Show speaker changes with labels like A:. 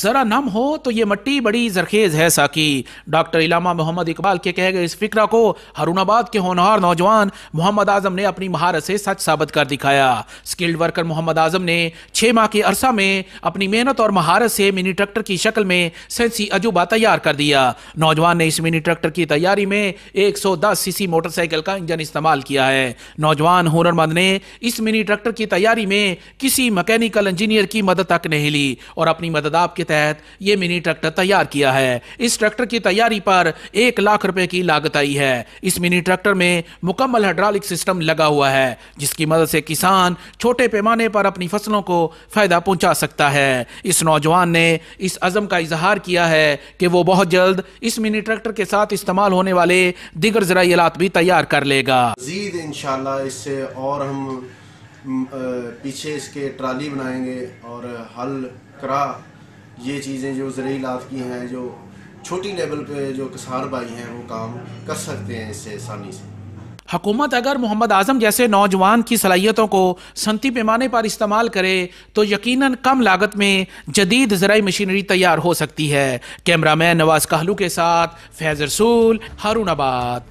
A: जरा नम हो तो ये मट्टी बड़ी जरखेज है साकी। डॉक्टर इलामा मोहम्मद इकबाल के कहे गए इस फिक्रा को हारूनाबाद के होनहार नौजवान मोहम्मद आजम ने अपनी महारत से सच साबित कर दिखाया। स्किल्ड वर्कर मोहम्मद आजम ने 6 माह के अरसा में अपनी मेहनत और महारत से मिनी ट्रैक्टर की शक्ल में सेंसी अजूबा तैयार कर दिया। नौजवान ने इस मिनी ट्रैक्टर की तैयारी में 110 सीसी मोटरसाइकिल का इंजन इस्तेमाल किया है। नौजवान हुनरमंद ने इस मिनी ट्रैक्टर की तैयारी में किसी मैकेनिकल इंजीनियर की मदद तक नहीं ली और अपनी मदद के तहत ये मिनी ट्रैक्टर तैयार किया है। इस ट्रैक्टर की तैयारी पर 1 लाख रुपए की लागत आई है। इस मिनी ट्रैक्टर में मुकम्मल हाइड्रोलिक सिस्टम लगा हुआ है जिसकी मदद से किसान छोटे पैमाने पर अपनी फसलों को फायदा पहुंचा सकता है। इस नौजवान ने इस अज़म का इजहार किया है कि वो बहुत जल्द इस मिनी ट्रैक्टर के साथ इस्तेमाल होने वाले दीगर ज़राई आलात भी तैयार कर लेगा।
B: मज़ीद इंशाल्लाह इससे और हम पीछे इसके ट्राली बनाएंगे और हल करा ये चीज़ें जो ज़राई-ए-आलात की हैं, जो छोटी लेवल पे जो किसान भाई हैं वो काम कर सकते हैं इससे आसानी से।
A: हुकूमत अगर मोहम्मद आजम जैसे नौजवान की सलाहियतों को सनती पैमाने पर इस्तेमाल करे तो यकीनन कम लागत में जदीद ज़राई मशीनरी तैयार हो सकती है। कैमरामैन नवाज कहलू के साथ फैज़ रसूल, हारूनाबाद।